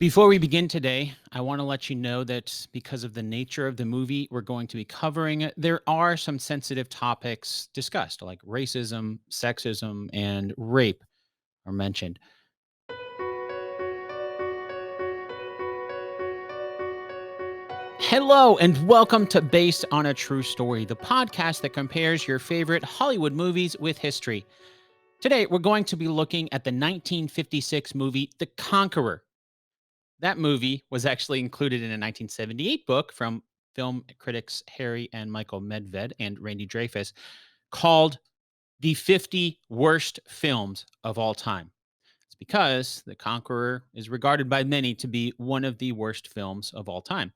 Before we begin today, I want to let you know that because of the nature of the movie we're going to be covering, there are some sensitive topics discussed, like racism, sexism, and rape are mentioned. Hello, and welcome to Based on a True Story, the podcast that compares your favorite Hollywood movies with history. Today, we're going to be looking at the 1956 movie, The Conqueror. That movie was actually included in a 1978 book from film critics Harry and Michael Medved and Randy Dreyfuss called The 50 Worst Films of All Time. It's because The Conqueror is regarded by many to be one of the worst films of all time.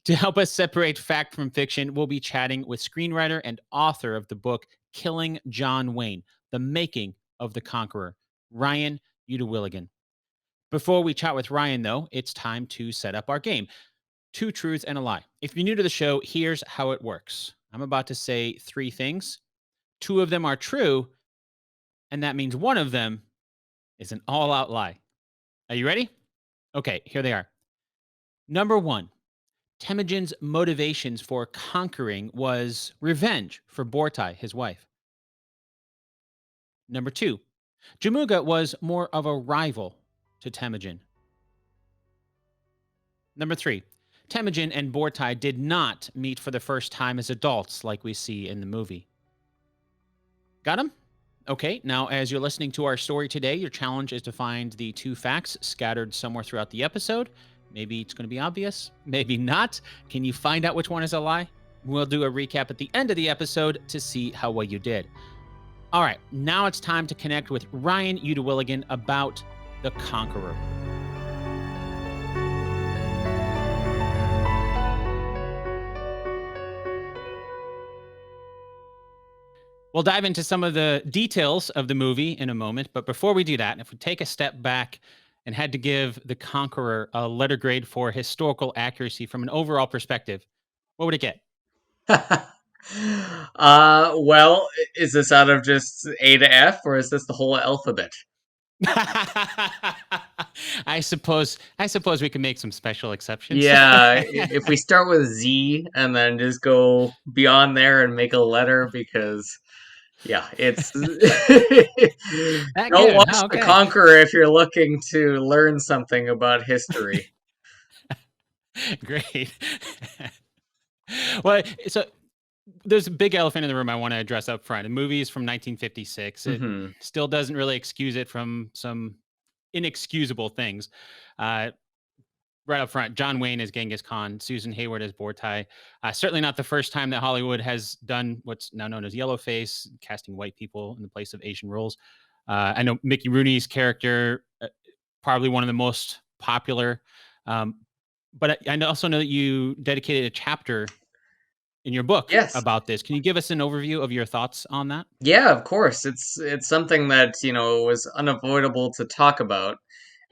To help us separate fact from fiction, we'll be chatting with screenwriter and author of the book Killing John Wayne, The Making of the Conqueror, Ryan Uytdewilligen. Before we chat with Ryan, though, it's time to set up our game. Two truths and a lie. If you're new to the show, here's how it works. I'm about to say three things. Two of them are true, and that means one of them is an all out lie. Are you ready? Okay, here they are. Number one, Timogen's motivations for conquering was revenge for Bortai, his wife. Number two, Jamuga was more of a rival to Timogen. Number three, Temujin and Bortai did not meet for the first time as adults like we see in the movie. Got him? Okay, now as you're listening to our story today, your challenge is to find the two facts scattered somewhere throughout the episode. Maybe it's going to be obvious, maybe not. Can you find out which one is a lie? We'll do a recap at the end of the episode to see how well you did. All right, now it's time to connect with Ryan Uytdewilligen about The Conqueror. We'll dive into some of the details of the movie in a moment, but before we do that, if we take a step back and had to give The Conqueror a letter grade for historical accuracy from an overall perspective, what would it get? Well, is this out of just A to F, or is this the whole alphabet? I suppose we can make some special exceptions. Yeah, if we start with Z and then just go beyond there and make a letter, because yeah, it's That don't good. watch Oh, The okay. Conqueror if you're looking to learn something about history. Great. Well, so there's a big elephant in the room I want to address up front. The movie is from 1956. It Hmm. still doesn't really excuse it from some inexcusable things. Uh, right up front, John Wayne as Genghis Khan, Susan Hayward as Bortai. Certainly not the first time that Hollywood has done what's now known as yellowface, casting white people in the place of Asian roles. I know Mickey Rooney's character, probably one of the most popular. Um, but I also know that you dedicated a chapter in your book Yes. about this. Can you give us an overview of your thoughts on that? Yeah, of course. It's something that, was unavoidable to talk about,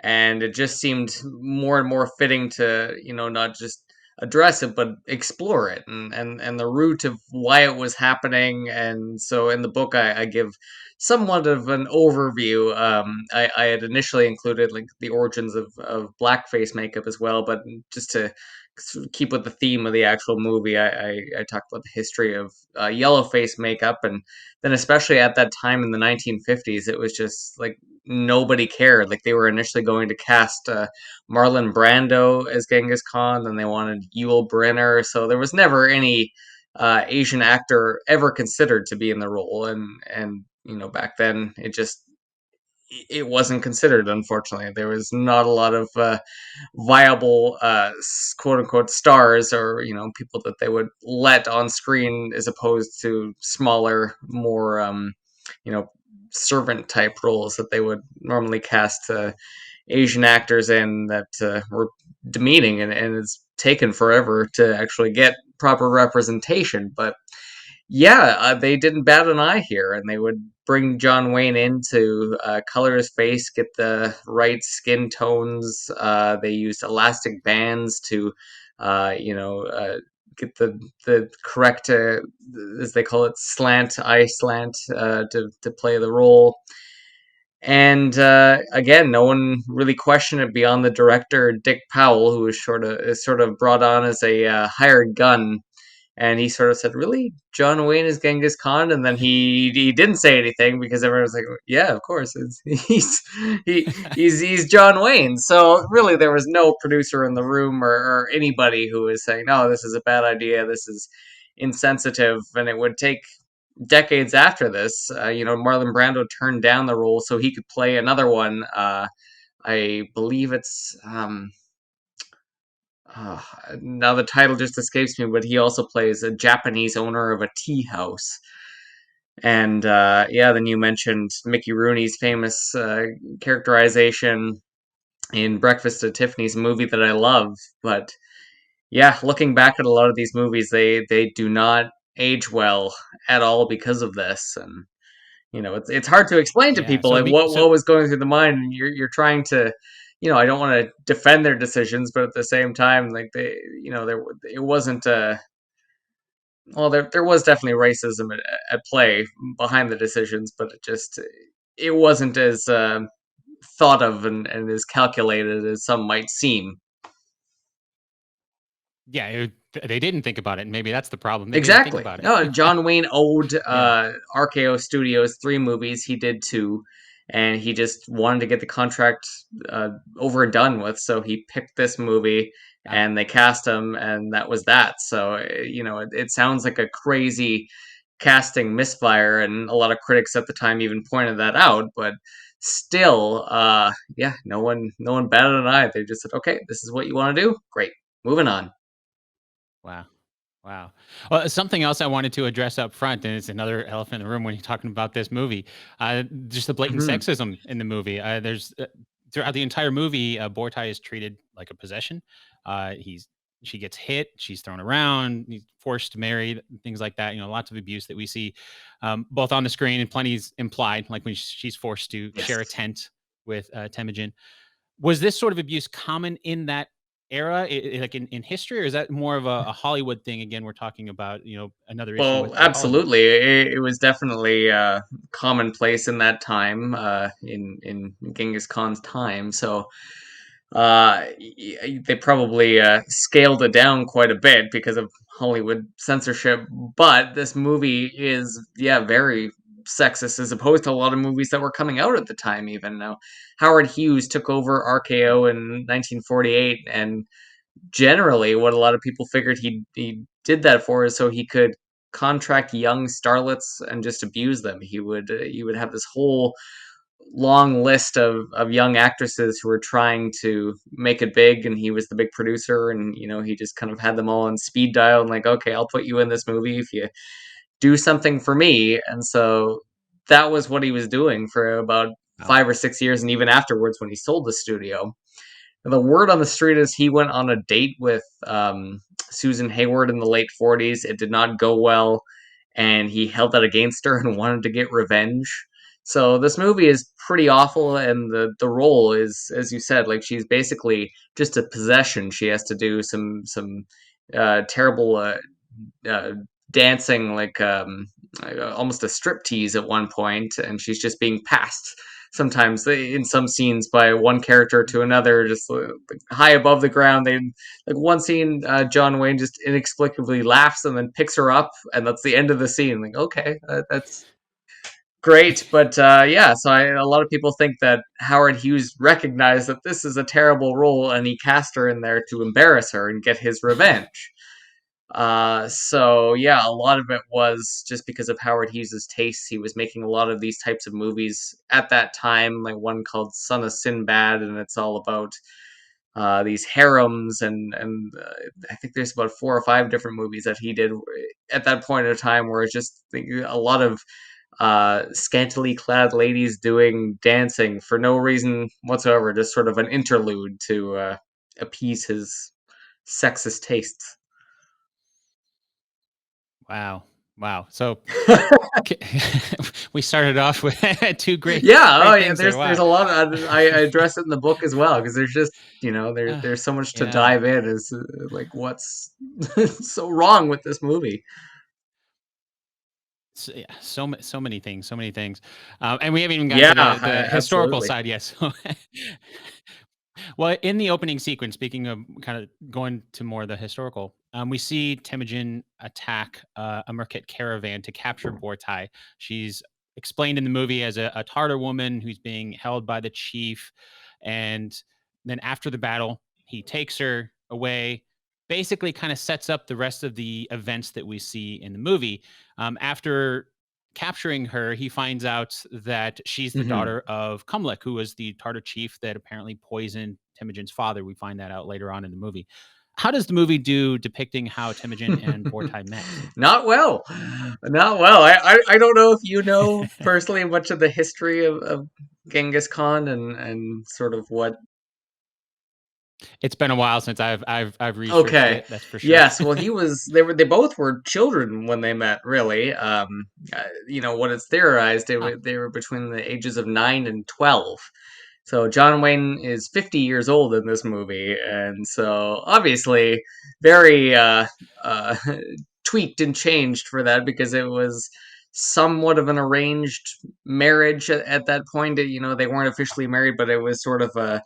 and it just seemed more and more fitting to, not just address it but explore it, and the root of why it was happening. And so in the book I give somewhat of an overview. I had initially included like the origins of blackface makeup as well, but just to keep with the theme of the actual movie, I talked about the history of yellow face makeup. And then especially at that time in the 1950s, it was just like nobody cared. Like they were initially going to cast Marlon Brando as Genghis Khan, then they wanted Yul Brynner, so there was never any Asian actor ever considered to be in the role. And back then it wasn't considered. Unfortunately, there was not a lot of viable quote unquote stars, or people that they would let on screen, as opposed to smaller, more you know servant type roles that they would normally cast Asian actors in, that were demeaning, and it's taken forever to actually get proper representation. But yeah, they didn't bat an eye here, and they would bring John Wayne in to color his face, get the right skin tones. They used elastic bands to, get the correct, as they call it, eye slant, to play the role. And again, no one really questioned it beyond the director Dick Powell, who was sort of brought on as a hired gun, and he sort of said, "Really, John Wayne is Genghis Khan?" And then he didn't say anything because everyone was like, "Yeah, of course, he's John Wayne." So really, there was no producer in the room or anybody who was saying, "No, this is a bad idea. This is insensitive." And it would take decades after this. Marlon Brando turned down the role so he could play another one. I believe it's uh, now the title just escapes me, but he also plays a Japanese owner of a tea house. And yeah, then you mentioned Mickey Rooney's famous characterization in Breakfast at Tiffany's, a movie that I love. But yeah, looking back at a lot of these movies, they do not age well at all because of this. And it's hard to explain to Yeah. people So like me. what was going through the mind, and you're trying to, I don't want to defend their decisions, but at the same time, like it wasn't well, there was definitely racism at play behind the decisions, but it wasn't as thought of and as calculated as some might seem. Yeah, they didn't think about it. Maybe that's the problem. They didn't think Exactly. about No, it. John Wayne owed Yeah. RKO Studios 3 movies. He did 2, and he just wanted to get the contract over and done with. So he picked this movie, Wow. and they cast him, and that was that. So it sounds like a crazy casting misfire, and a lot of critics at the time even pointed that out. But still, yeah, no one batted an eye. They just said, "Okay, this is what you want to do. Great, moving on." Wow. Wow. Well, something else I wanted to address up front, and it's another elephant in the room when you're talking about this movie, just the blatant Mhm. sexism in the movie. There's throughout the entire movie, Bortai is treated like a possession. He's She gets hit, she's thrown around, he's forced to marry, things like that. Lots of abuse that we see, both on the screen and plenty's implied, like when she's forced to share a Yes. tent with Temujin. Was this sort of abuse common in that era, like in history, or is that more of a Hollywood thing? Again, we're talking about another issue Well, with Hollywood. absolutely. It was definitely commonplace in that time, in Genghis Khan's time. So they probably scaled it down quite a bit because of Hollywood censorship. But this movie is, yeah, very sexist as opposed to a lot of movies that were coming out at the time. Even now, Howard Hughes took over Yeah. RKO in 1948, and generally what a lot of people figured he did that for is so he could contract young starlets and just abuse them. He would have this whole long list of young actresses who were trying to make it big, and he was the big producer, and he just kind of had them all on speed dial and like, okay, I'll put you in this movie if you do something for me. And so that was what he was doing for about Wow. 5 or 6 years, and even afterwards when he sold the studio. The word on the street is he went on a date with Susan Hayward in the late 40s. It did not go well, and he held that against her and wanted to get revenge. So this movie is pretty awful, and the role is, as you said, like she's basically just a possession. She has to do some terrible uh, dancing, like almost a strip tease at one point, and she's just being passed sometimes in some scenes by one character to another, just like high above the ground. They like one scene, John Wayne just inexplicably laughs and then picks her up, and that's the end of the scene. Like, okay, that's great, but yeah. So a lot of people think that Howard Hughes recognized that this is a terrible role, and he cast her in there to embarrass her and get his revenge. So yeah, a lot of it was just because of Howard Hughes's tastes. He was making a lot of these types of movies at that time, like one called Son of Sinbad, and it's all about these harems, and I think there's about 4 or 5 different movies that he did at that point in time, where it's just a lot of scantily clad ladies doing dancing for no reason whatsoever, just sort of an interlude to appease his sexist tastes. Wow. Wow. So we started off with two Yeah, oh great yeah. things there. There's Wow. a lot. I address it in the book as well because there's just Uh, there's so much to yeah. dive in. Is like what's so wrong with this movie? Yeah, so many things, so many things, and we haven't even gotten Yeah, to the historical absolutely. side yet. So, well, in the opening sequence, speaking of kind of going to more of the historical, we see Temujin attack a Merkit caravan to capture Bortai. She's explained in the movie as a Tartar woman who's being held by the chief, and then after the battle, he takes her away. Basically, kind of sets up the rest of the events that we see in the movie. After capturing her, he finds out that she's the Mhm. daughter of Kumlik, who was the Tartar chief that apparently poisoned Temujin's father. We find that out later on in the movie. How does the movie do depicting how Temujin and Bortai met? Not well. Not well. I don't know if you know personally much of the history of Genghis Khan and sort of what. It's been a while since I've researched Okay. it. That's for sure. Yes, well they both were children when they met, really. What it's theorized, Huh. they were between the ages of 9 and 12. So John Wayne is 50 years old in this movie, and so obviously very uh, tweaked and changed for that because it was somewhat of an arranged marriage at that point. They weren't officially married, but it was sort of a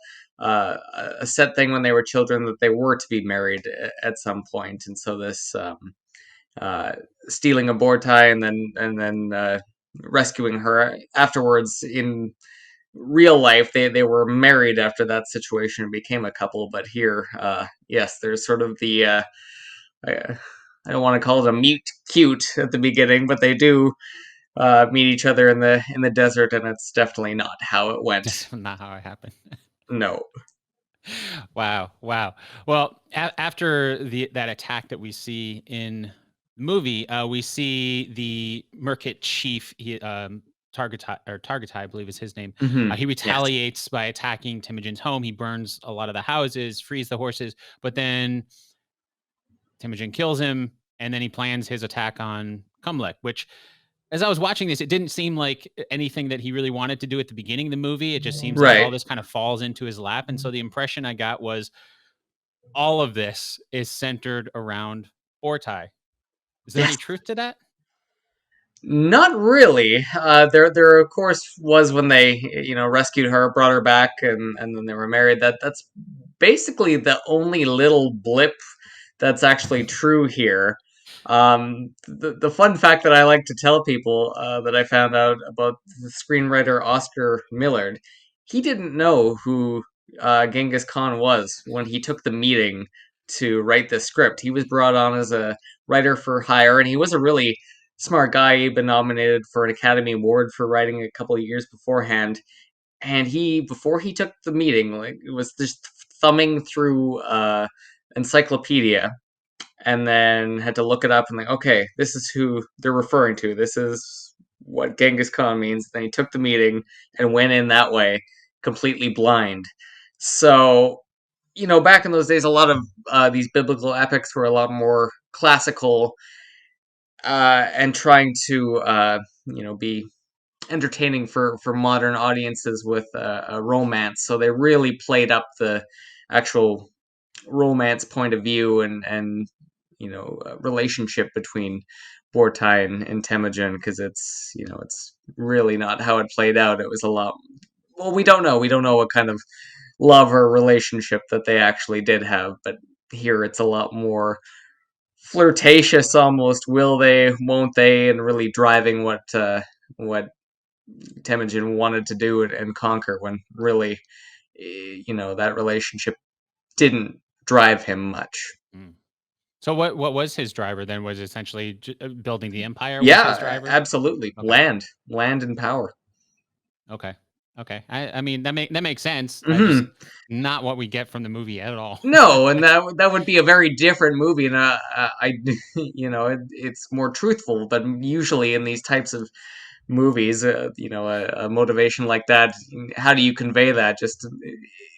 set thing when they were children that they were to be married at some point, and so this uh, stealing a bow tie and then rescuing her afterwards in real life they were married after that situation and became a couple, but here yes there's sort of the I, I don't want to call it a meet cute at the beginning, but they do meet each other in the desert, and it's definitely not how it went. That's not how it happened. No. Wow, wow. Well, after the that attack that we see in the movie, we see the Merkit chief, Targetai, I believe is his name. Hmm. He Yes. retaliates by attacking Temujin's home. He burns a lot of the houses, frees the horses, but then Temujin kills him, and then he plans his attack on Kumlek, which as I was watching this, it didn't seem like anything that he really wanted to do at the beginning of the movie. It just seems like all Right. this kind of falls into his lap. And so the impression I got was all of this is centered around Bortai. Is there Yes. any truth to that? Not really. There of course was when they rescued her, brought her back, and then they were married. That's basically the only little blip that's actually true here. The fun fact that I like to tell people that I found out about the screenwriter Oscar Millard, he didn't know who Genghis Khan was when he took the meeting to write the script. He was brought on as a writer for hire, and he was a really smart guy. He'd been nominated for an Academy Award for writing a couple of years beforehand, and he before he took the meeting, like it was just thumbing through encyclopedia and then had to look it up and like, okay, this is who they're referring to. This is what Genghis Khan means. Then he took the meeting and went in that way, completely blind. So, back in those days, a lot of these biblical epics were a lot more classical and trying to, be entertaining for modern audiences with a romance. So they really played up the actual romance point of view and relationship between Bortai and Temujin, because it's really not how it played out. It was a lot. Well, we don't know what kind of love or relationship that they actually did have, but here it's a lot more flirtatious almost. Will they, won't they, and really driving what Temujin wanted to do and conquer, when really that relationship didn't drive him much. Mm. So what was his driver then? Was essentially building the empire was his Yeah, driver? absolutely. Okay. Land and power. Okay. Okay. I mean that makes sense. I just Hmm. not what we get from the movie at all. No, and that would be a very different movie, and it's more truthful. But usually in these types of movies, a motivation like that, how do you convey that? Just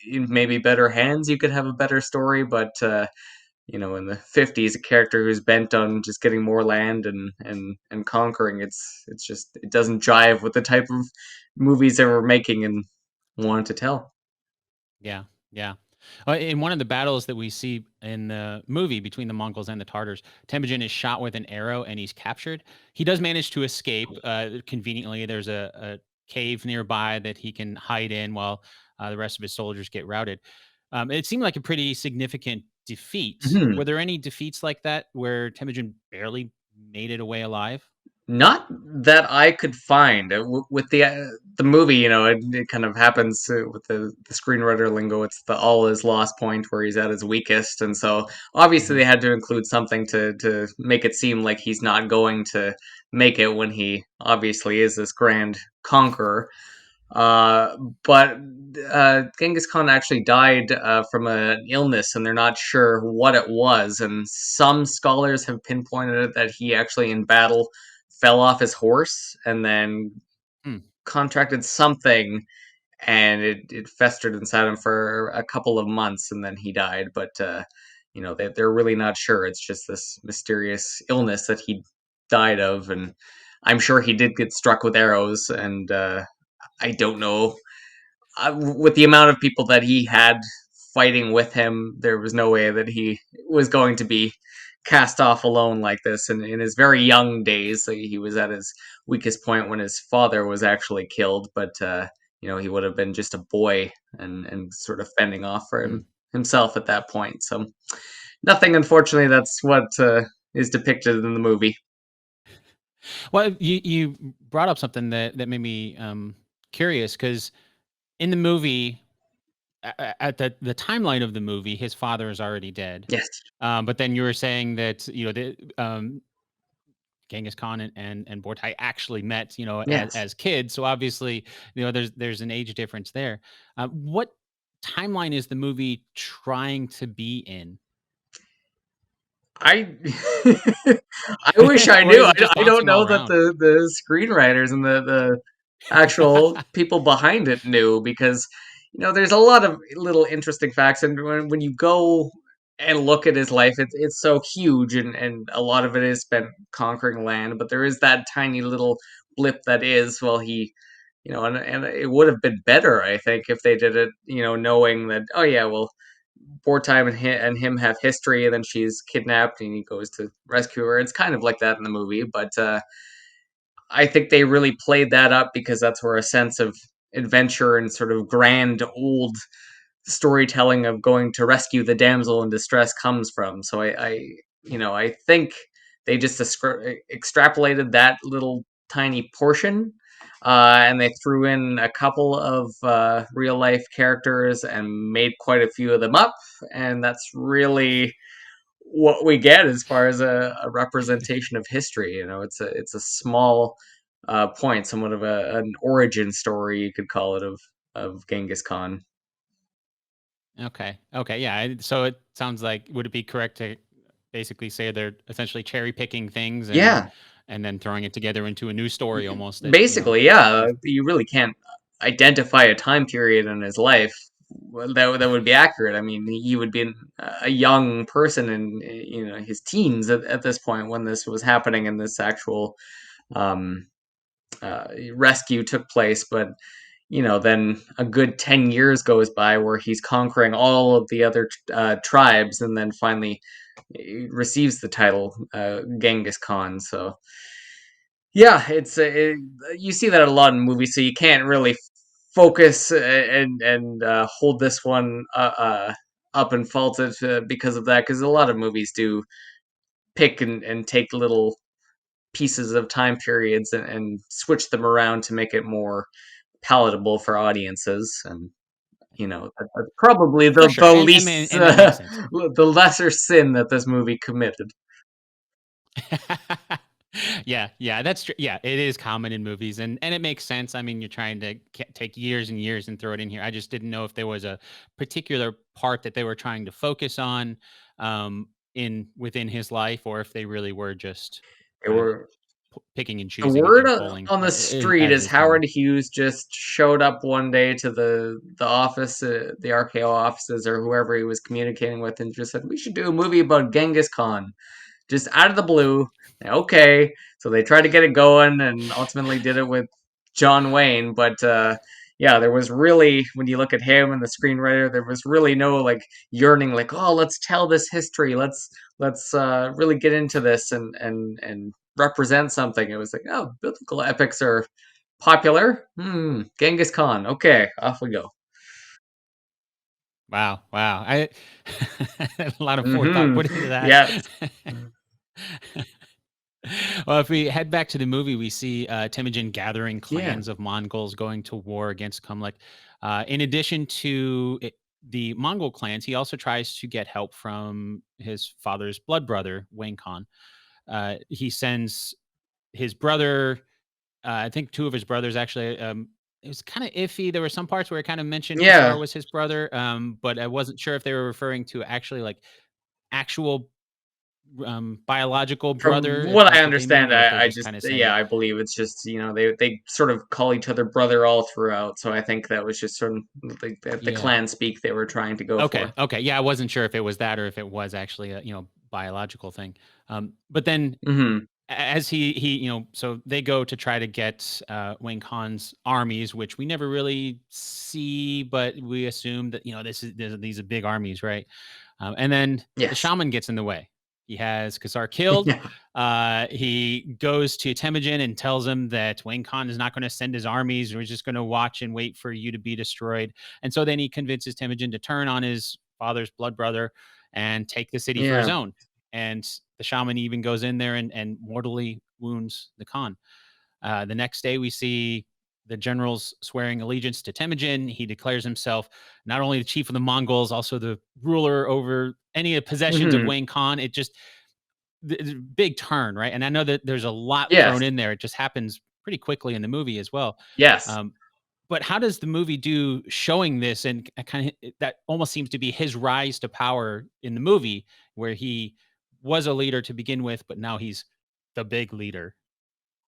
in maybe better hands, you could have a better story. But in the 50s, a character who's bent on just getting more land and conquering, it's just it doesn't jive with the type of movies they were making and wanted to tell. Yeah. Yeah. In one of the battles that we see in the movie between the Mongols and the Tartars, Temujin is shot with an arrow and he's captured. He does manage to escape conveniently. There's a cave nearby that he can hide in while the rest of his soldiers get routed. It seemed like a pretty significant defeat. Mhm. Were there any defeats like that where Temujin barely made it away alive? Not that I could find. With the movie, it kind of happens with the screenwriter lingo. It's the all is lost point where he's at his weakest, and so obviously Hmm. they had to include something to make it seem like he's not going to make it when he obviously is this grand conqueror. Uh, but Genghis Khan actually died from an illness, and they're not sure what it was. And some scholars have pinpointed it that he actually in battle fell off his horse and then Hmm. contracted something, and it festered inside him for a couple of months, and then he died. But they're really not sure. It's just this mysterious illness that he died of, and I'm sure he did get struck with arrows, and I don't know with the amount of people that he had fighting with him, there was no way that he was going to be cast off alone like this. And in his very young days, he was at his weakest point when his father was actually killed. But he would have been just a boy and sort of fending off for Hmm. himself at that point. So nothing, unfortunately, that's what is depicted in the movie. Well, you brought up something that made me curious because in the movie, at the timeline of the movie, his father is already dead. Yes, But then you were saying that the Genghis Khan and Bortai actually met, yes. as kids. So obviously, there's an age difference there. What timeline is the movie trying to be in? I I wish I Or knew. is it just I don't bouncing all know that around? the screenwriters and the actual people behind it knew because there's a lot of little interesting facts, and when you go and look at his life, it's so huge, and a lot of it is spent conquering land, but there is that tiny little blip that is well he and it would have been better, I think, if they did it, knowing that, oh yeah, well, wartime and him have history, and then she's kidnapped, and he goes to rescue her. It's kind of like that in the movie, but I think they really played that up because that's where a sense of adventure and sort of grand old storytelling of going to rescue the damsel in distress comes from. So I think they just extrapolated that little tiny portion, and they threw in a couple of real life characters and made quite a few of them up, and that's really what we get as far as a representation of history. It's a small point, somewhat of an origin story, you could call it, of Genghis Khan. Okay. Okay. Yeah. So it sounds like, would it be correct to basically say they're essentially cherry picking things Yeah, and then throwing it together into a new story almost that, basically, yeah. is You really can't identify a time period in his life that would be accurate. I mean, he would be a young person in his teens at this point when this was happening and this actual um, rescue took place. But then a good 10 years goes by where he's conquering all of the other tribes, and then finally receives the title Genghis Khan. So yeah, you see that a lot in movies, so you can't really focus and hold this one up and fault it because of that, because a lot of movies do pick and take little pieces of time periods and switch them around to make it more palatable for audiences, and that's probably oh, the sure. least And that makes sense. the lesser sin that this movie committed. Yeah, yeah, that's true. Yeah, it is common in movies, and it makes sense. I mean, you're trying to take years and years and throw it in here. I just didn't know if there was a particular part that they were trying to focus on, in within his life, or if they really were just They kind of were picking and The choosing word and pulling, on the street as is is common. Howard Hughes just showed up one day to the office, the RKO offices, or whoever he was communicating with, and just said, "We should do a movie about Genghis Khan." Just out of the blue. Okay, so they tried to get it going, and ultimately did it with John Wayne. But yeah, there was really, when you look at him and the screenwriter, there was really no like yearning, like, oh, let's tell this history, let's really get into this and represent something. It was like, oh, biblical epics are popular. Genghis Khan. Okay, off we go. Wow, wow. I a lot of forethought Hmm. put into that. Yes. Well, if we head back to the movie, we see Temujin gathering Yeah. clans of Mongols going to war against Kumlik. In addition to the Mongol clans, he also tries to get help from his father's blood brother, Wang Khan. He sends his brother, I think two of his brothers actually. It was kind of iffy. There were some parts where it kind of mentioned Kassar Yeah. was his brother, but I wasn't sure if they were referring to actually like actual biological From brother, if what I that's what they mean, understand, or if they're I just just, kind of yeah, saying, I believe it's just, they sort of call each other brother all throughout. So I think that was just sort of like the yeah. clan speak they were trying to go Okay, for. okay, yeah, I wasn't sure if it was that or if it was actually a, biological thing. But then Hmm. as he, so they go to try to get, Wayne Khan's armies, which we never really see, but we assume that, these are big armies, right? And then the Yes. shaman gets in the way. He has Kassar killed. Yeah. He goes to Temujin and tells him that Wayne Khan is not going to send his armies. We're just going to watch and wait for you to be destroyed. And so then he convinces Temujin to turn on his father's blood brother and take the city for his Yeah. own. And the shaman even goes in there and mortally wounds the Khan. The next day, we see the generals swearing allegiance to Temujin. He declares himself not only the chief of the Mongols, also the ruler over any possessions of Hmm. Wayne Khan. It just big turn, right? And I know that there's a lot Yes. thrown in there. It just happens pretty quickly in the movie as well. Yes. Um, but how does the movie do showing this and kind of that almost seems to be his rise to power in the movie where he was a leader to begin with, but now he's the big leader.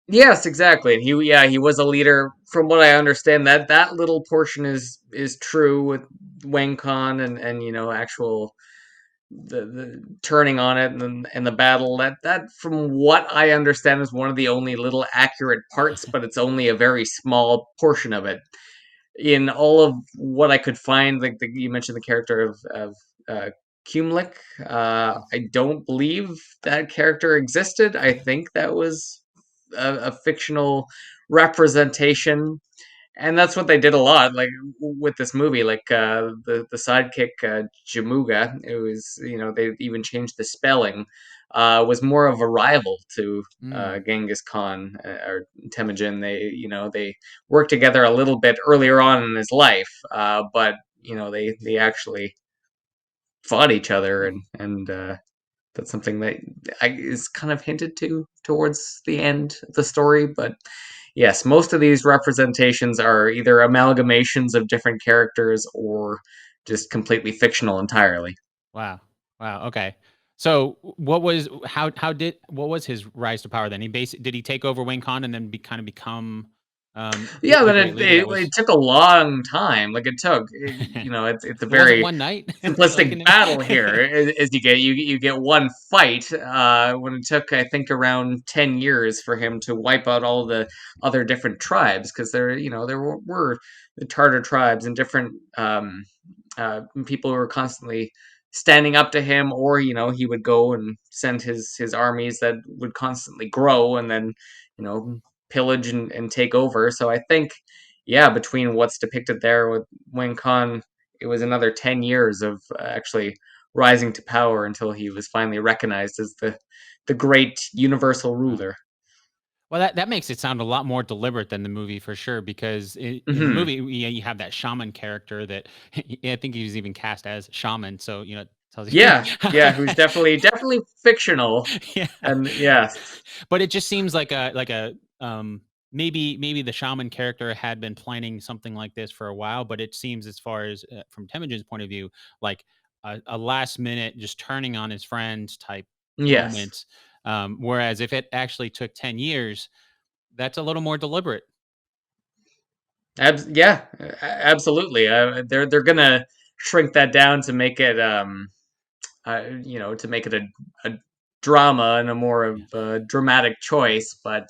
Yes, exactly. And yeah, he was a leader. From what I understand, that little portion is true with Wang Khan and actual the turning on it and the battle. That from what I understand is one of the only little accurate parts, but it's only a very small portion of it. In all of what I could find, like you mentioned the character of Kumlik. I don't believe that character existed. I think that was a fictional representation, and that's what they did a lot, like with this movie. Like the sidekick Jamuga, it was, they even changed the spelling. Was more of a rival to Mm, Genghis Khan or Temujin. They worked together a little bit earlier on in his life, but they actually fought each other, huh. and that's something that is kind of hinted to towards the end of the story. But yes, most of these representations are either amalgamations of different characters or just completely fictional entirely. Wow. Wow, okay. So, what was how did what was his rise to power then? Did he take over Wayne Khan and then kind of become Yeah, the but great leader that it was took a long time. Like it took, it's a it wasn't very one night like simplistic in battle here. Is you get one fight, when it took, I think, around 10 years for him to wipe out all the other different tribes, because there were the Tartar tribes and different people who were constantly standing up to him, or he would go and send his armies that would constantly grow and then you know pillage and take over. So I think, yeah, between what's depicted there with Wing Khan, it was another 10 years of actually rising to power until he was finally recognized as the great universal Wow. ruler. Well, that makes it sound a lot more deliberate than the movie for sure, because in the Hmm. movie, you have that shaman character that I think he was even cast as shaman, so, it tells you Yeah, yeah, who's definitely fictional. Yeah. And yes. But it just seems like maybe the shaman character had been planning something like this for a while, but it seems as far as, from Temujin's point of view, like a last minute just turning on his friends type Yes. moment. Whereas if it actually took 10 years, that's a little more deliberate. Yeah, absolutely. They're gonna shrink that down to make it to make it a drama and a more of Yeah. a dramatic choice. But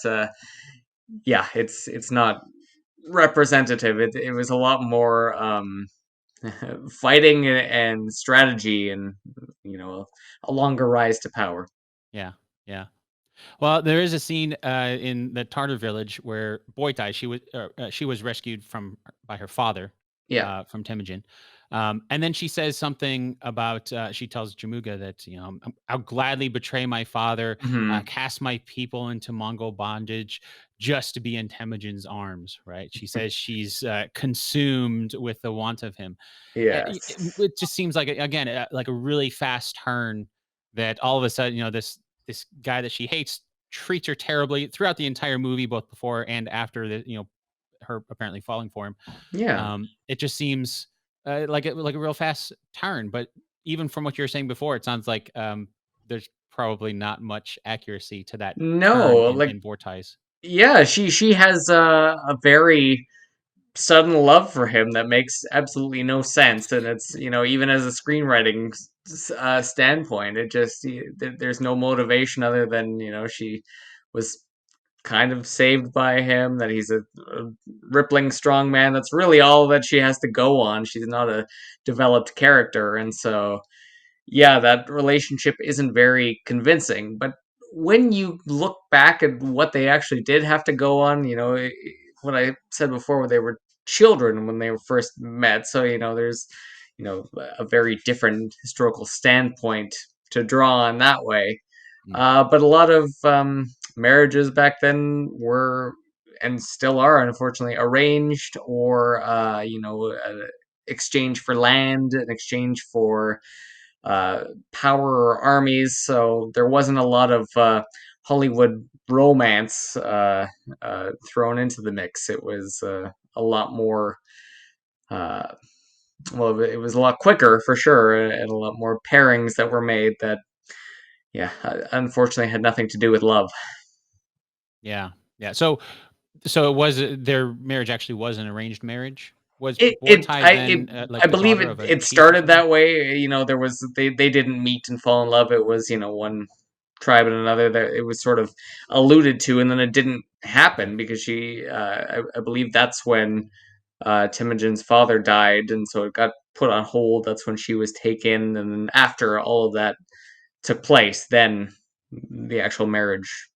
yeah, it's not. representative. It was a lot more fighting and strategy, and you know, a longer rise to power. Yeah, yeah. Well, there is a scene in the Tartar village where Boitai she was rescued by her father Yeah. from Temujin, and then she says something about she tells Jamuga that I'll gladly betray my father, Hmm. cast my people into Mongol bondage just to be in Temujin's arms. Right? She says she's consumed with the want of him. Yes. It just seems like again like a really fast turn that all of a sudden this guy that she hates treats her terribly throughout the entire movie, both before and after her apparently falling for him. Yeah. It just seems like a real fast turn. But even from what you were saying before, it sounds like there's probably not much accuracy to that turn No, like in Vortex. yeah, she has a very sudden love for him that makes absolutely no sense, and it's even as a screenwriting standpoint, it just there's no motivation other than she was kind of saved by him, that he's a rippling strong man. That's really all that she has to go on. She's not a developed character, and so yeah, that relationship isn't very convincing. But when you look back at what they actually did have to go on, what I said before, where they were children when they were first met, so there's you know a very different historical standpoint to draw on that way. Mm. But a lot of marriages back then were, and still are, unfortunately, arranged, or exchange for land, in exchange for uh, power or armies. So there wasn't a lot of Hollywood romance thrown into the mix. It was a lot more. Uh, well, it was a lot quicker for sure, and a lot more pairings that were made that, yeah, unfortunately had nothing to do with love. Yeah, yeah. So it was their marriage actually was an arranged marriage? Was It Bortai I it then, I like, the believe daughter it of a it chief or started something? that way. There was, they didn't meet and fall in love. It was one tribe and another, that it was sort of alluded to, and then it didn't Okay. happen because I believe that's when Timogen's father died, and so it got put on hold. That's when she was taken, and then after all of that took place, then the actual marriage.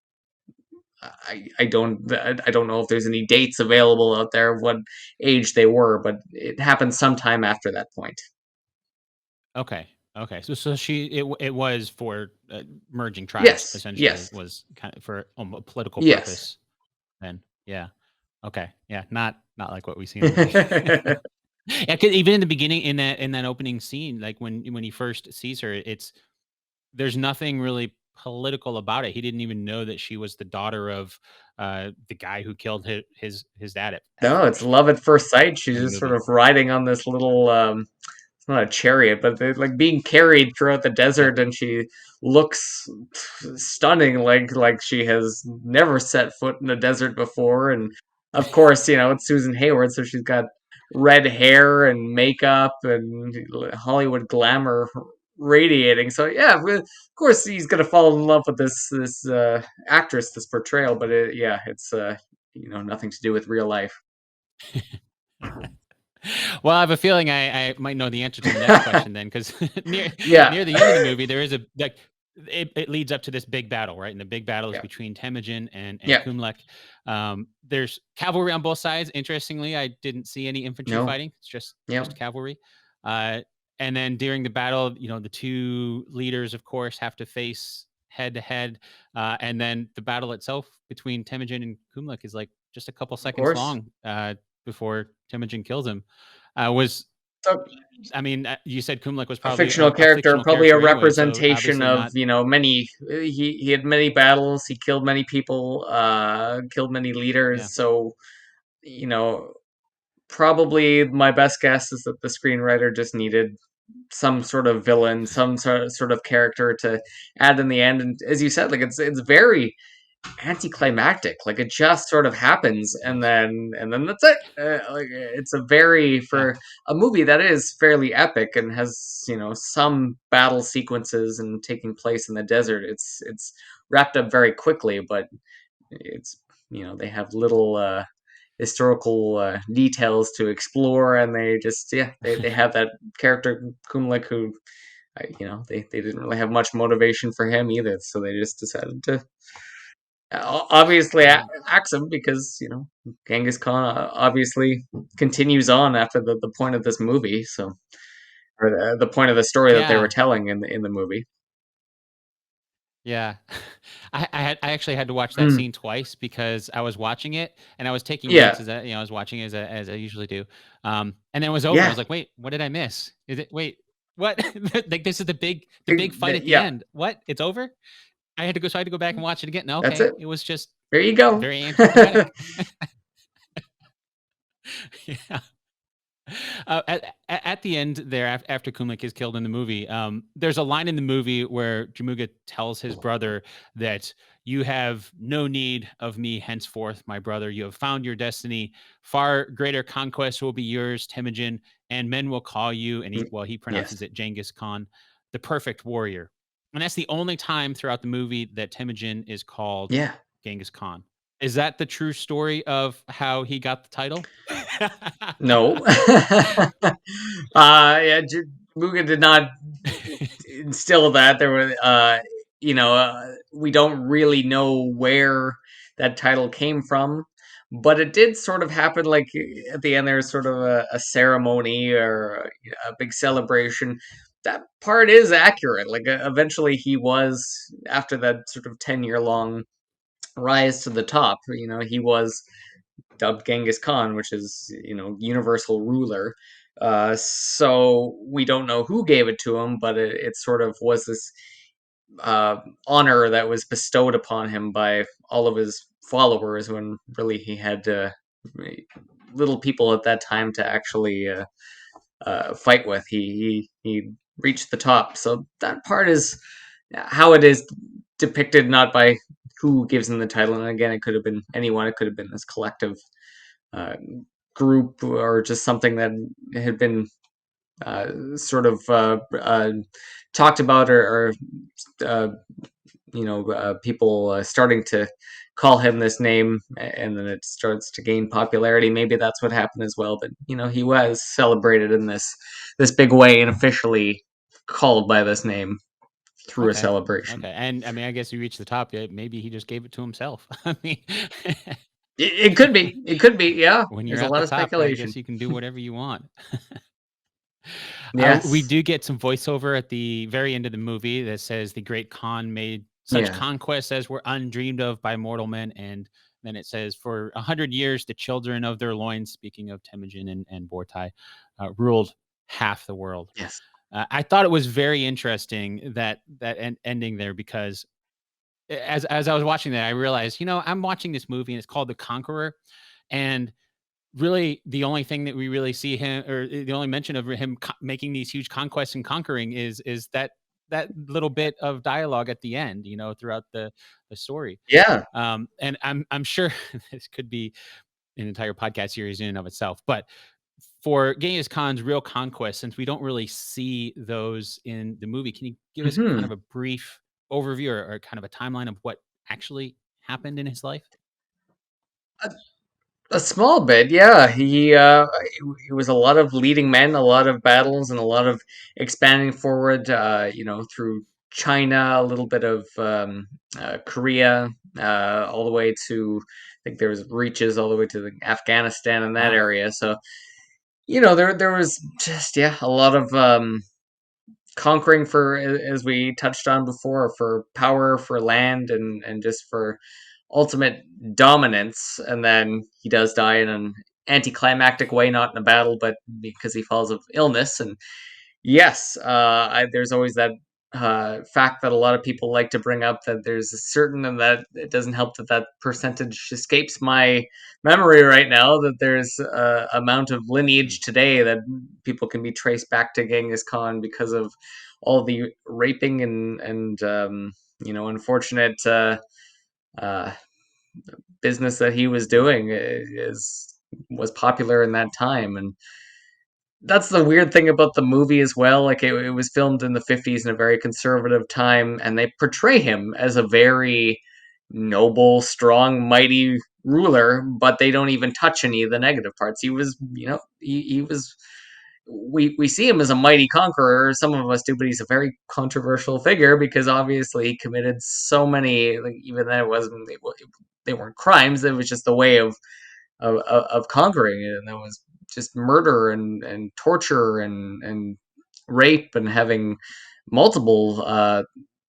I don't know if there's any dates available out there of what age they were, but it happened sometime after that point. Okay. Okay. So it was for, merging tribes, Yes, essentially, yes, was kind of for, a political yes. purpose then. Yeah. Okay. Yeah, not like what we see in the movie. Yeah, 'cause even in the beginning, in that opening scene, like, when he first sees her, there's nothing really political about it. He didn't even know that she was the daughter of, the guy who killed his dad at No, it's first love at first sight. She's in the just sort movie. of riding on this little it's not a chariot, but they're like being carried throughout the Yeah. desert, and she looks stunning, like she has never set foot in a desert before. And of course, it's Susan Hayward, so she's got red hair and makeup and Hollywood glamour radiating. So yeah, of course he's gonna fall in love with this actress, this portrayal. But yeah, it's nothing to do with real life. Well, I have a feeling I might know the answer to the next question then, because near Yeah, near the end of the movie, there is a like it leads up to this big battle, right? And the big battle is yeah, between Temujin and yeah. Kumlek. There's cavalry on both sides. Interestingly, I didn't see any infantry No, fighting. It's yeah, just cavalry. Uh, and then during the battle, the two leaders, of course, have to face head to head. And then the battle itself between Temujin and Kumlek is like just a couple of seconds course. long. Before Temujin kills him. Was So I mean, you said Kumlik was a probably fictional a character, fictional probably a character anyway, so representation obviously of not. many. He had many battles. He killed many people. Killed many Yeah. leaders. So you know, probably my best guess is that the screenwriter just needed some sort of villain, some sort of character to add in the end. And as you said, like it's very anticlimactic. Like it just sort of happens, It and is. then that's it. Like it's a very, Yeah. for a movie that is fairly epic and has some battle sequences and taking place in the desert. It's wrapped up very quickly, but it's they have little. historical details to explore, and they just they have that character Kumlik who they didn't really have much motivation for him either, so they just decided to obviously Yeah. axe him because Genghis Khan obviously continues on after the point of this movie, so or the point of the story that they were Yeah. telling in the movie. Yeah. I actually had to watch that Mm, scene twice because I was watching it and I was taking notes yeah, as I was watching it as I usually do. And then it was over. I yeah, was like, "Wait, what did I miss? Is it wait, what? Like this is the big fight at the yeah. end. What? It's over?" I had to go back and watch it again. No, That's okay. it. It was just There you go. very anticlimactic. Yeah. At the end there, after Kumlik is killed in the movie, there's a line in the movie where Jamuga tells his brother that you have no need of me henceforth, my brother. You have found your destiny. Far greater conquest will be yours, Temujin, and men will call you, and he Yes. pronounces it Genghis Khan, the perfect warrior. And that's the only time throughout the movie that Temujin is called Yeah. Genghis Khan. Is that the true story of how he got the title? No. Yeah, Mugen did not instill that. There were, we don't really know where that title came from, but it did sort of happen. Like at the end, there was sort of a ceremony or a big celebration. That part is accurate. Like eventually, he was after that sort of 10-year long rise to the top. He was dubbed Genghis Khan, which is universal ruler. So we don't know who gave it to him, but it sort of was this uh, honor that was bestowed upon him by all of his followers when really he had little people at that time to actually fight with. He reached the top, so that part is how it is depicted, not by who gives him the title. And again, it could have been anyone. It could have been this collective uh, group or just something that had been sort of talked about or uh, people starting to call him this name, and then it starts to gain popularity. Maybe that's what happened as well. But he was celebrated in this big way and officially called by this name through a Okay. celebration. Okay. And I mean, I guess he reached the top. Maybe he just gave it to himself. I mean, It could be. It could be. Yeah. when you're There's a at lot the of top, I guess speculation. you can do whatever you want. We Yes. do get some voiceover at the very end of the movie that says the great Khan made such Yeah. conquests as were undreamed of by mortal men. And then it says, for 100 years, the children of their loins, speaking of Temujin and Bortai, ruled half the world. Yes. I thought it was very interesting that ending there because as I was watching that, I realized, I'm watching this movie and it's called The Conqueror, and really the only thing that we really see him, or the only mention of him making these huge conquests and conquering, is that little bit of dialogue at the end, throughout the story. Yeah. And I'm sure this could be an entire podcast series in and of itself, but for Genghis Khan's real conquest, since we don't really see those in the movie, can you give us kind of Hmm. a brief overview or kind of a timeline of what actually happened in his life? A small bit, yeah. It was a lot of leading men, a lot of battles, and a lot of expanding forward. Through China, a little bit of Korea, all the way to I think there was reaches all the way to Afghanistan and that Wow. area. So there was just a lot of conquering for as we touched on before, for power, for land, and just for ultimate dominance. And then he does die in an anticlimactic way, not in a battle, but because he falls of illness. And yes, there's always that fact that a lot of people like to bring up, that there's a certain, and that it doesn't help that that percentage escapes my memory right now, that there's amount of Mm. lineage today that people can be traced back to Genghis Khan because of all the raping and unfortunate uh, business that he was Yeah. doing is was popular in that time. And that's the weird thing about the movie as well. Like it was filmed in the 50s in a very conservative time, and they portray him as a very noble, strong, mighty ruler, but they don't even touch any of the negative parts. He was, he was. We see him as a mighty conqueror. Some of us do, but he's a very controversial figure because obviously he committed so many. Like, even then, it wasn't. They weren't crimes. It was just a way of conquering it, and that was just murder and torture and rape and having multiple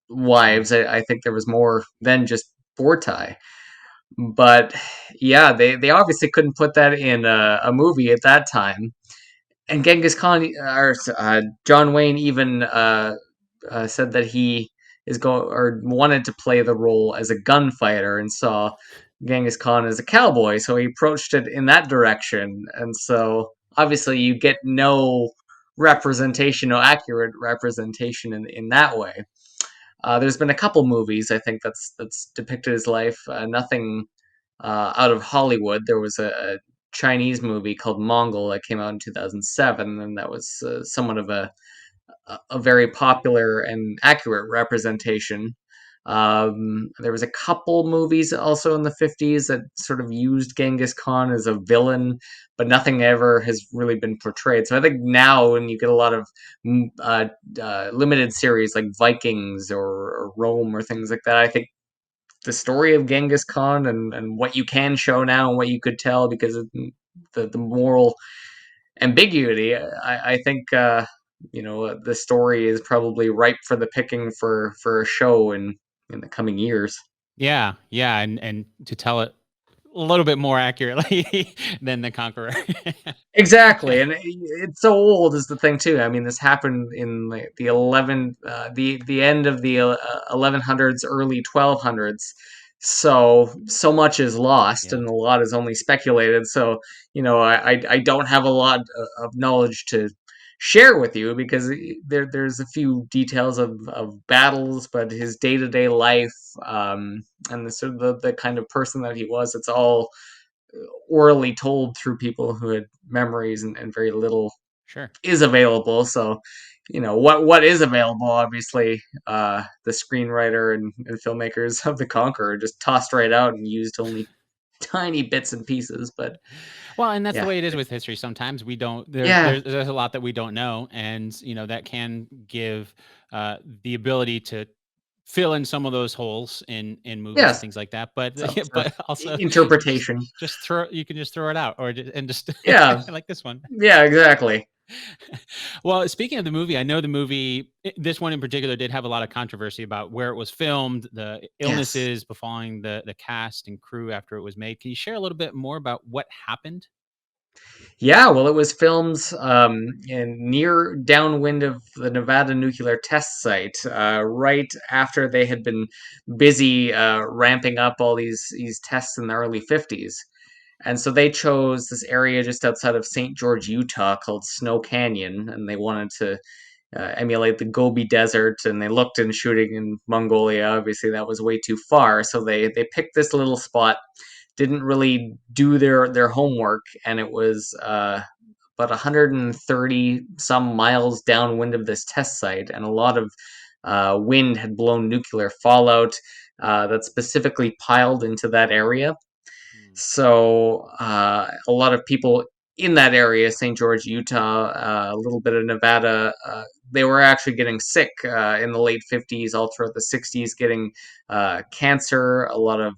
Mm. wives. I think there was more than just Bortai. But yeah, they obviously couldn't put that in a movie at that time. And Genghis Khan or John Wayne even said that he is going or wanted to play the role as a gunfighter and saw Genghis Khan as a cowboy, so he approached it in that direction. And so obviously you get no representation, no accurate representation in that way. There's been a couple movies I think that's depicted his life. Nothing out of Hollywood. There was a Chinese movie called Mongol that came out in 2007, and that was somewhat of a very popular and accurate representation. There was a couple movies also in the 50s that sort of used Genghis Khan as a villain, but nothing ever has really been portrayed. So I think now when you get a lot of limited series like Vikings or Rome or things like that, I think the story of Genghis Khan and what you can show now and what you could tell because of the moral ambiguity, I think the story is probably ripe for the picking for a show in the coming years. Yeah, yeah, and to tell it a little bit more accurately than the Conqueror. Exactly, and it's so old is the thing too. I mean, this happened in the 11 the end of the 1100s, early 1200s. So much is lost, Yeah, and a lot is only speculated. So I don't have a lot of knowledge to share with you because there's a few details of battles, but his day to day life, and the sort of the kind of person that he was, it's all orally told through people who had memories, and very little sure. is available. So, what is available, obviously, the screenwriter and filmmakers of The Conqueror just tossed right out and used only tiny bits and pieces. But Well, and that's the yeah, way it is with it's history. Sometimes we don't yeah, there's a lot that we don't know, and, that can give, the ability to fill in some of those holes in movies and yes. things like that, but So yeah, for but also just interpretation, you can just throw it out or and just yeah, like this one. yeah, exactly. Well, speaking of the movie, I know the movie this one in particular did have a lot of controversy about where it was filmed, the Yes. illnesses befalling the cast and crew after it was made. Can you share a little bit more about what happened? Yeah, well, it was filmed in near downwind of the Nevada nuclear test site, right after they had been busy ramping up all these tests in the early 50s. And so they chose this area just outside of St. George, Utah, called Snow Canyon, and they wanted to emulate the Gobi Desert. And they looked in shooting in Mongolia. Obviously, that was way too far, so they picked this little spot. Didn't really do their homework, and it was about 130 some miles downwind of this test site, and a lot of wind had blown nuclear fallout that specifically piled into that area. Hmm. So a lot of people in that area, St. George, Utah, a little bit of Nevada, they were actually getting sick in the late 50s, all throughout the 60s, getting cancer, a lot of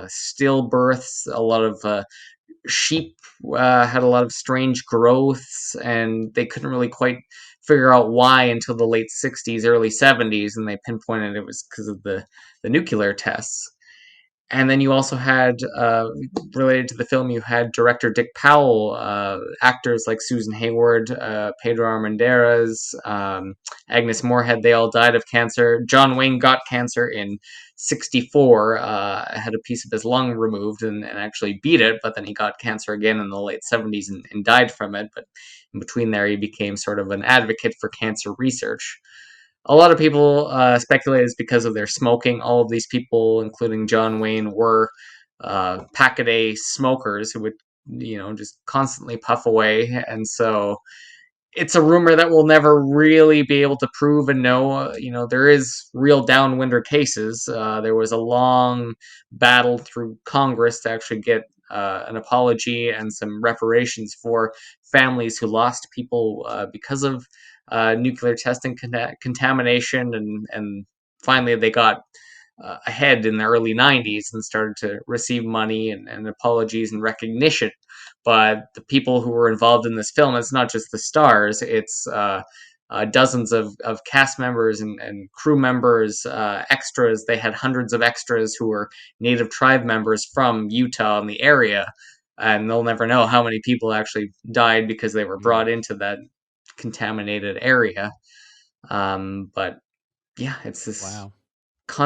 stillbirths, a lot of sheep had a lot of strange growths, and they couldn't really quite figure out why until the late 60s, early 70s, and they pinpointed it was because of the nuclear tests. And then you also had, related to the film, you had director Dick Powell, actors like Susan Hayward, Pedro Armendariz, Agnes Moorehead. They all died of cancer. John Wayne got cancer in '64, had a piece of his lung removed and actually beat it, but then he got cancer again in the late '70s and died from it. But in between there, he became sort of an advocate for cancer research. A lot of people speculate it's because of their smoking. All of these people, including John Wayne, were pack-a-day smokers who would, just constantly puff away, and so it's a rumor that we'll never really be able to prove and know. There is real downwinder cases. There was a long battle through Congress to actually get an apology and some reparations for families who lost people because of nuclear testing contamination, and finally they got ahead in the early 90s and started to receive money and apologies and recognition. But the people who were involved in this film, it's not just the stars, it's dozens of cast members and crew members, extras. They had hundreds of extras who were native tribe members from Utah and the area. And they'll never know how many people actually died because they were Mm, brought into that contaminated area. But yeah, it's this wow.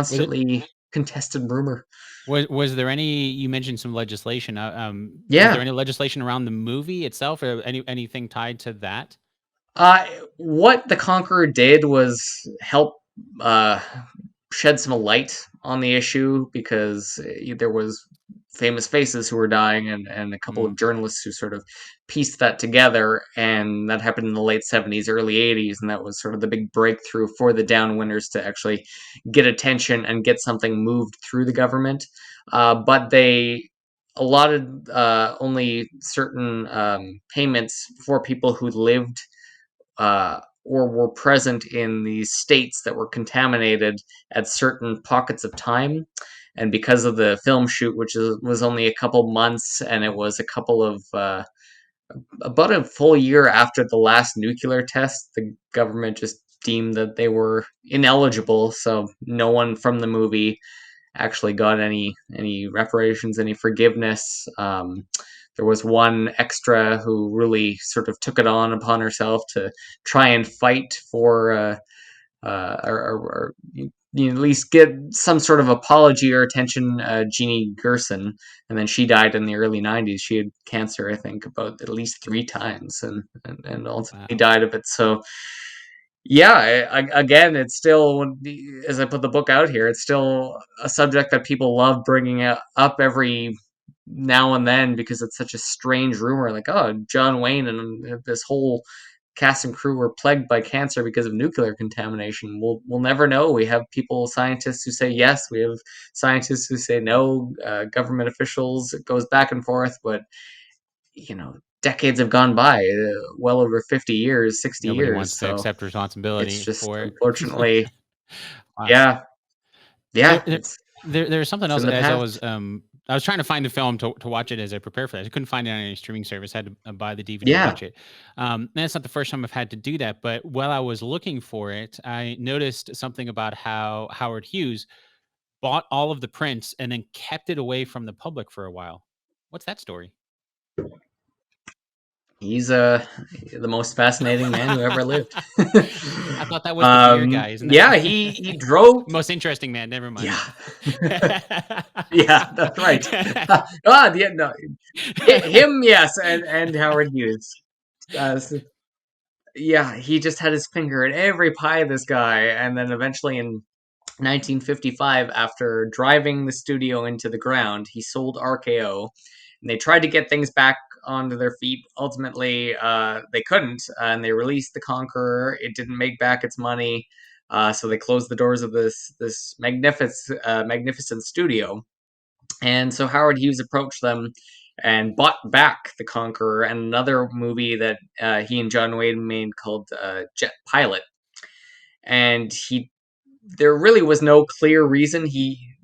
Was it constantly contested rumor. was there any, you mentioned some legislation, was there Yeah. any legislation around the movie itself or anything tied to that? Uh, what the Conqueror did was help uh, shed some light on the issue because there was famous faces who were dying and a couple Mm, of journalists who sort of pieced that together, and that happened in the late 70s, early 80s, and that was sort of the big breakthrough for the downwinders to actually get attention and get something moved through the government. But they allotted only certain payments for people who lived or were present in these states that were contaminated at certain pockets of time. And because of the film shoot, was only a couple months, and it was a couple of about a full year after the last nuclear test, the government just deemed that they were ineligible. So no one from the movie actually got any reparations, any forgiveness. There was one extra who really sort of took it on upon herself to try and fight for or at least get some sort of apology or attention. Jeannie Gerson, and then she died in the early 90s. She had cancer, I think, about at least 3 times, and ultimately wow. died of it. So yeah, again, it's still, as I put the book out here, it's still a subject that people love bringing up every now and then because it's such a strange rumor. Like, oh, John Wayne and this whole cast and crew were plagued by cancer because of nuclear contamination. We'll never know. We have scientists who say yes. We have scientists who say no. Government officials. It goes back and forth, but decades have gone by, well over 50 years, 60 Nobody years. wants to So accept it's responsibility just for it. unfortunately, Wow. yeah, There yeah, there there's something it's else in the as past. I was trying to find a film to watch it as I prepare for that. I couldn't find it on any streaming service. I had to, buy the DVD to Yeah, watch it. And it's not the first time I've had to do that, but while I was looking for it, I noticed something about how Howard Hughes bought all of the prints and then kept it away from the public for a while. What's that story? he's the most fascinating man who ever lived. I thought that was the beer guy, isn't Yeah, he that drove. most interesting man, never mind. Yeah, yeah, that's right. Yeah, no, him, yes, and Howard Hughes. Yeah, he just had his finger in every pie, this guy, and then eventually in 1955, after driving the studio into the ground, he sold RKO, and they tried to get things back onto their feet. Ultimately, they couldn't, and they released the Conqueror. It didn't make back its money, so they closed the doors of this magnificent studio. And so Howard Hughes approached them and bought back the Conqueror and another movie that he and John Wayne made called Jet Pilot. And he there really was no clear reason.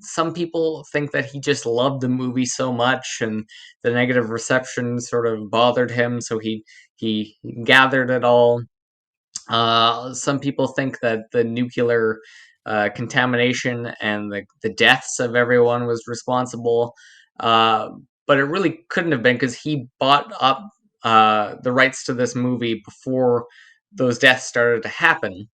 Some people think that he just loved the movie so much and the negative reception sort of bothered him, so he gathered it all. Some people think that the nuclear contamination and the deaths of everyone was responsible, uh, but it really couldn't have been because he bought up the rights to this movie before those deaths started to happen.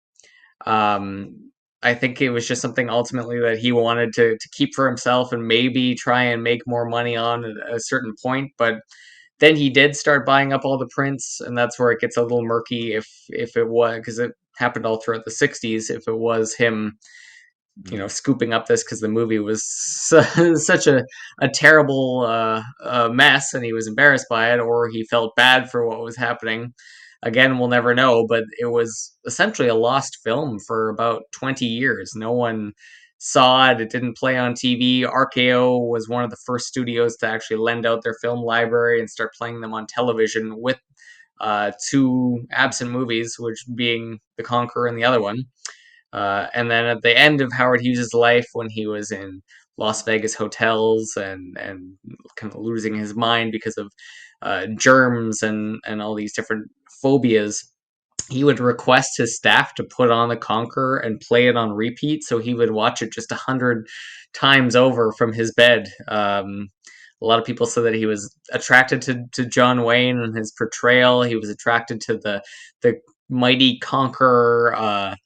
um, I think it was just something ultimately that he wanted to keep for himself and maybe try and make more money on at a certain point. But then he did start buying up all the prints, and that's where it gets a little murky if it was, because it happened all throughout the 60s, if it was him Mm, scooping up this because the movie was such a terrible mess and he was embarrassed by it, or he felt bad for what was happening. again, we'll never know, but it was essentially a lost film for about 20 years. No one saw it. It didn't play on TV. RKO was one of the first studios to actually lend out their film library and start playing them on television with two absent movies, which being The Conqueror and the other one. And then at the end of Howard Hughes' life, when he was in Las Vegas hotels and kind of losing his mind because of germs and all these different phobias, he would request his staff to put on The Conqueror and play it on repeat, so he would watch it just 100 times over from his bed. A lot of people said that he was attracted to John Wayne and his portrayal. He was attracted to the mighty conqueror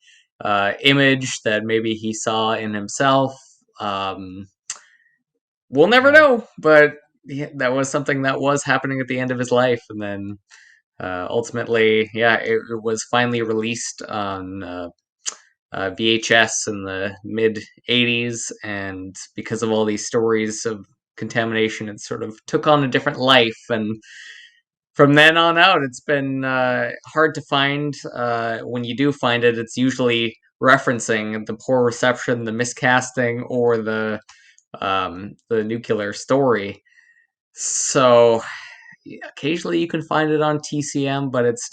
image that maybe he saw in himself. Um, we'll never Wow. know, but yeah, that was something that was happening at the end of his life, and then ultimately, yeah, it was finally released on VHS in the mid 80s, and because of all these stories of contamination, it sort of took on a different life. And from then on out, it's been hard to find. When you do find it, it's usually referencing the poor reception, the miscasting, or the nuclear story. So occasionally you can find it on TCM, but it's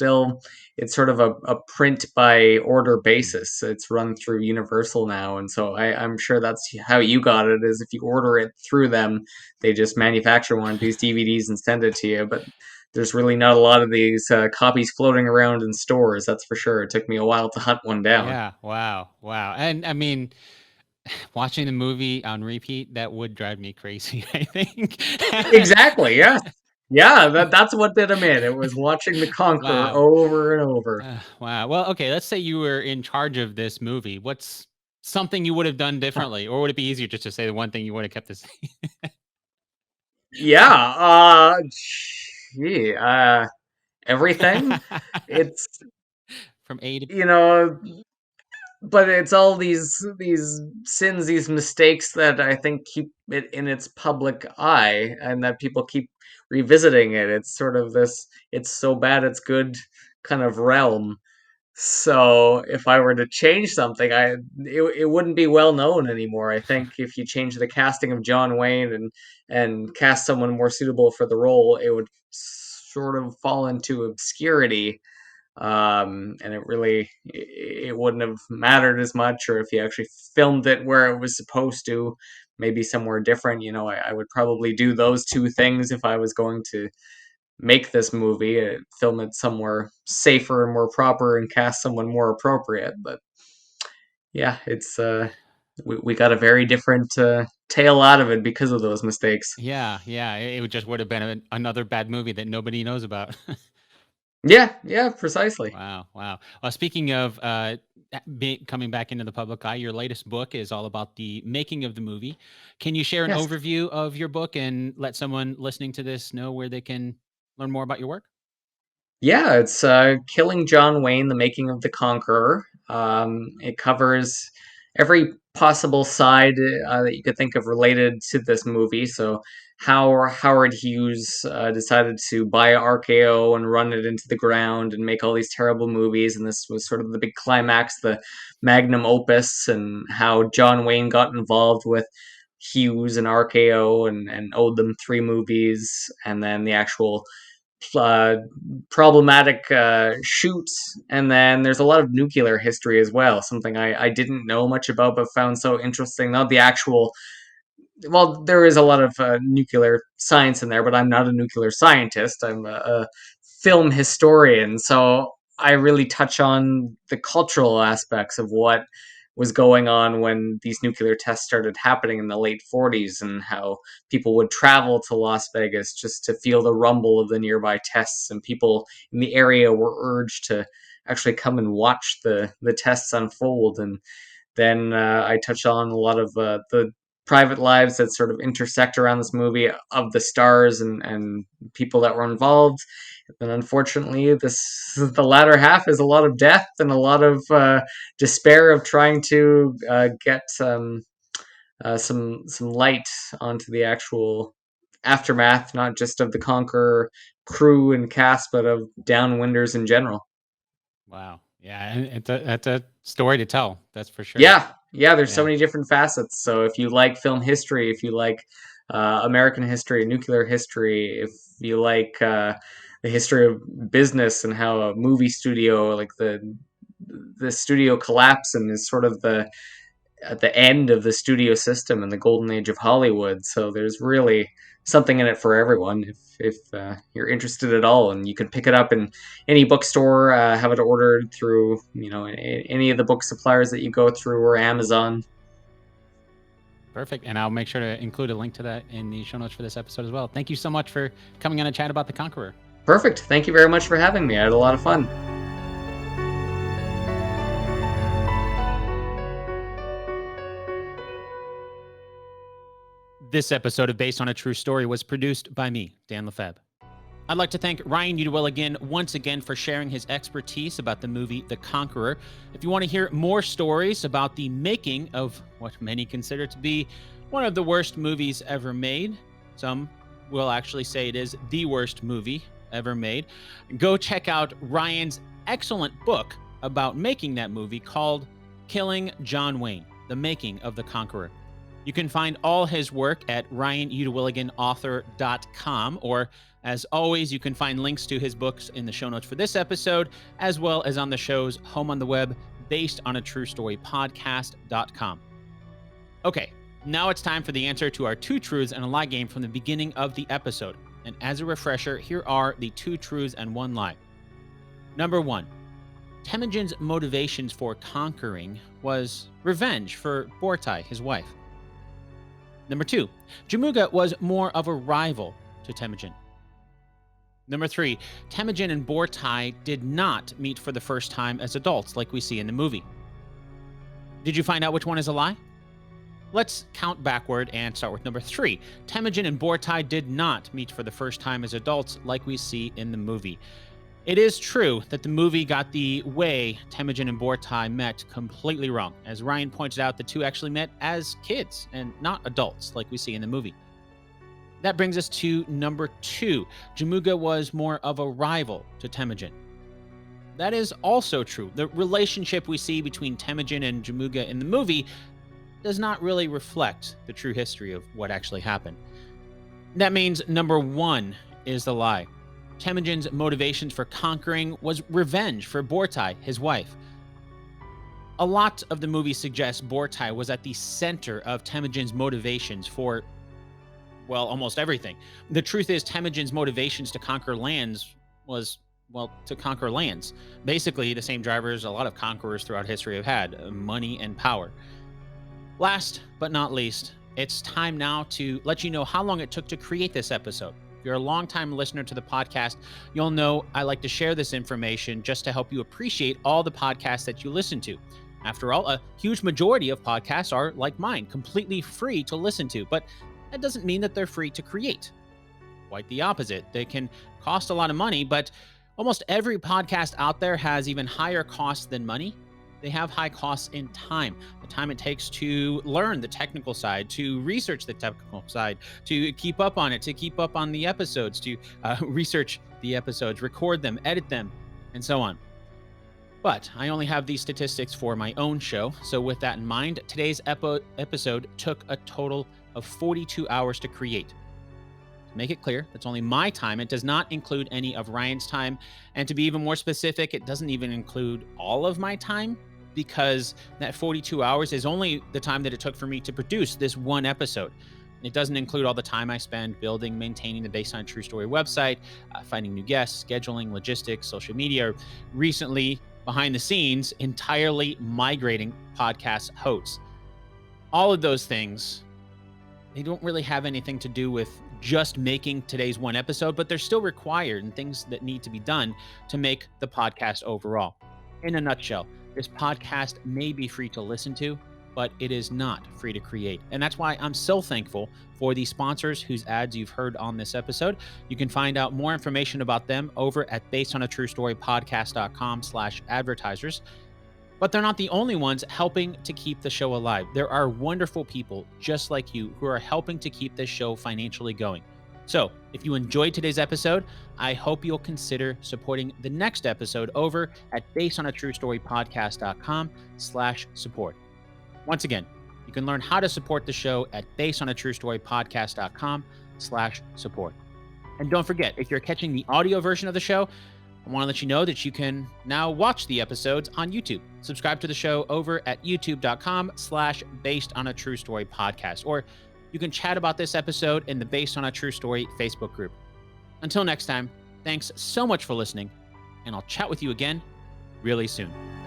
sort of a print by order Mm. basis. It's run through Universal now, and so I'm sure that's how you got it. Is if you order it through them, they just manufacture one of these DVDs and send it to you. But there's really not a lot of these copies floating around in stores. That's for sure. It took me a while to hunt one down. Yeah. Wow. Wow. And I mean, watching the movie on repeat, that would drive me crazy, I think. Exactly. Yeah. Yeah. That's what did him in. It was watching The Conqueror Wow. over and over. Wow. Well, okay, let's say you were in charge of this movie. What's something you would have done differently? Or would it be easier just to say the one thing you would have kept the same? Yeah, gee, everything. It's From A to you know, but it's all these sins, these mistakes that I think keep it in its public eye, and that people keep revisiting it. It's sort of this "it's so bad it's good" kind of realm. So if I were to change something, it wouldn't be well known anymore. I think if you change the casting of John Wayne and cast someone more suitable for the role, it would sort of fall into obscurity. And it wouldn't have mattered as much, or if you actually filmed it where it was supposed to, maybe somewhere different. I would probably do those two things if I was going to make this movie, film it somewhere safer and more proper, and cast someone more appropriate. But yeah, it's we got a very different tale out of it because of those mistakes. Yeah, yeah, it would have been another bad movie that nobody knows about. Yeah, yeah, precisely. Wow, wow. Well, speaking of coming back into the public eye, your latest book is all about the making of the movie. Can you share an Yes. overview of your book and let someone listening to this know where they can learn more about your work? Yeah, it's Killing John Wayne, The Making of the Conqueror. It covers every possible side that you could think of related to this movie. So, how Howard Hughes decided to buy RKO and run it into the ground and make all these terrible movies. And this was sort of the big climax, the magnum opus, and how John Wayne got involved with Hughes and RKO and owed them 3 movies, and then the actual uh, problematic shoots, and then there's a lot of nuclear history as well. Something I didn't know much about, but found so interesting. Not the actual well, there is a lot of nuclear science in there, but I'm not a nuclear scientist. I'm a film historian, so I really touch on the cultural aspects of what was going on when these nuclear tests started happening in the late 40s, and how people would travel to Las Vegas just to feel the rumble of the nearby tests, and people in the area were urged to actually come and watch the tests unfold. And then I touch on a lot of the private lives that sort of intersect around this movie of the stars and people that were involved. And unfortunately, this the latter half is a lot of death and a lot of despair of trying to get some light onto the actual aftermath, not just of the Conqueror crew and cast, but of downwinders in general. Wow. Yeah, and that's a story to tell. That's for sure. Yeah, yeah. There's so Yeah. many different facets. So if you like film history, if you like American history, nuclear history, if you like the history of business and how a movie studio, like the studio collapse and is sort of the at the end of the studio system in the golden age of Hollywood. So there's really something in it for everyone if you're interested at all, and you can pick it up in any bookstore, have it ordered through any of the book suppliers that you go through or Amazon. Perfect. And I'll make sure to include a link to that in the show notes for this episode as well. Thank you so much for coming on a chat about the Conqueror. Perfect. Thank you very much for having me. I had a lot of fun. This episode of Based on a True Story was produced by me, Dan Lefebvre. I'd like to thank Ryan Uytdewilligen once again for sharing his expertise about the movie The Conqueror. If you want to hear more stories about the making of what many consider to be one of the worst movies ever made, some will actually say it is the worst movie ever made, go check out Ryan's excellent book about making that movie called Killing John Wayne, The Making of The Conqueror. You can find all his work at RyanUytdewilligenauthor.com, or as always, you can find links to his books in the show notes for this episode, as well as on the show's home on the web, based on a true story podcast.com. Okay, now it's time for the answer to our 2 truths and a lie game from the beginning of the episode. And as a refresher, here are the 2 truths and 1 lie. Number 1, Timogen's motivations for conquering was revenge for Bortai, his wife. Number 2, Jamuga was more of a rival to Timogen. Number 3, Timogen and Bortai did not meet for the first time as adults like we see in the movie. Did you find out which one is a lie? Let's count backward and start with number 3. Timogen and Bortai did not meet for the first time as adults like we see in the movie. It is true that the movie got the way Timogen and Bortai met completely wrong. As Ryan pointed out, the two actually met as kids and not adults like we see in the movie. That brings us to number 2. Jamuga was more of a rival to Timogen. That is also true. The relationship we see between Timogen and Jamuga in the movie does not really reflect the true history of what actually happened. That means number 1 is the lie. Timogen's motivations for conquering was revenge for Bortai, his wife. A lot of the movie suggests Bortai was at the center of Timogen's motivations for, well, almost everything. The truth is, Timogen's motivations to conquer lands was, well, to conquer lands. Basically, the same drivers a lot of conquerors throughout history have had, money and power. Last but not least, it's time now to let you know how long it took to create this episode. If you're a longtime listener to the podcast, you'll know I like to share this information just to help you appreciate all the podcasts that you listen to. After all, a huge majority of podcasts are, like mine, completely free to listen to, but that doesn't mean that they're free to create. Quite the opposite. They can cost a lot of money, but almost every podcast out there has even higher costs than money. They have high costs in time, the time it takes to learn the technical side, to research the technical side, to keep up on it, to keep up on the episodes, to research the episodes, record them, edit them, and so on. But I only have these statistics for my own show, so with that in mind, today's episode took a total of 42 hours to create. To make it clear, that's only my time. It does not include any of Ryan's time, and to be even more specific, it doesn't even include all of my time, because that 42 hours is only the time that it took for me to produce this one episode. It doesn't include all the time I spend building, maintaining the Based on True Story website, finding new guests, scheduling, logistics, social media, or recently, behind the scenes, entirely migrating podcast hosts. All of those things, they don't really have anything to do with just making today's one episode, but they're still required and things that need to be done to make the podcast overall. In a nutshell, this podcast may be free to listen to, but it is not free to create. And that's why I'm so thankful for the sponsors whose ads you've heard on this episode. You can find out more information about them over at basedonatruestorypodcast.com/advertisers. But they're not the only ones helping to keep the show alive. There are wonderful people just like you who are helping to keep this show financially going. So, if you enjoyed today's episode, I hope you'll consider supporting the next episode over at basedonatruestorypodcast.com/support. Once again, you can learn how to support the show at basedonatruestorypodcast.com/support. And don't forget, if you're catching the audio version of the show, I want to let you know that you can now watch the episodes on YouTube. Subscribe to the show over at youtube.com/basedonatruestorypodcast, or you can chat about this episode in the Based on a True Story Facebook group. Until next time, thanks so much for listening, and I'll chat with you again really soon.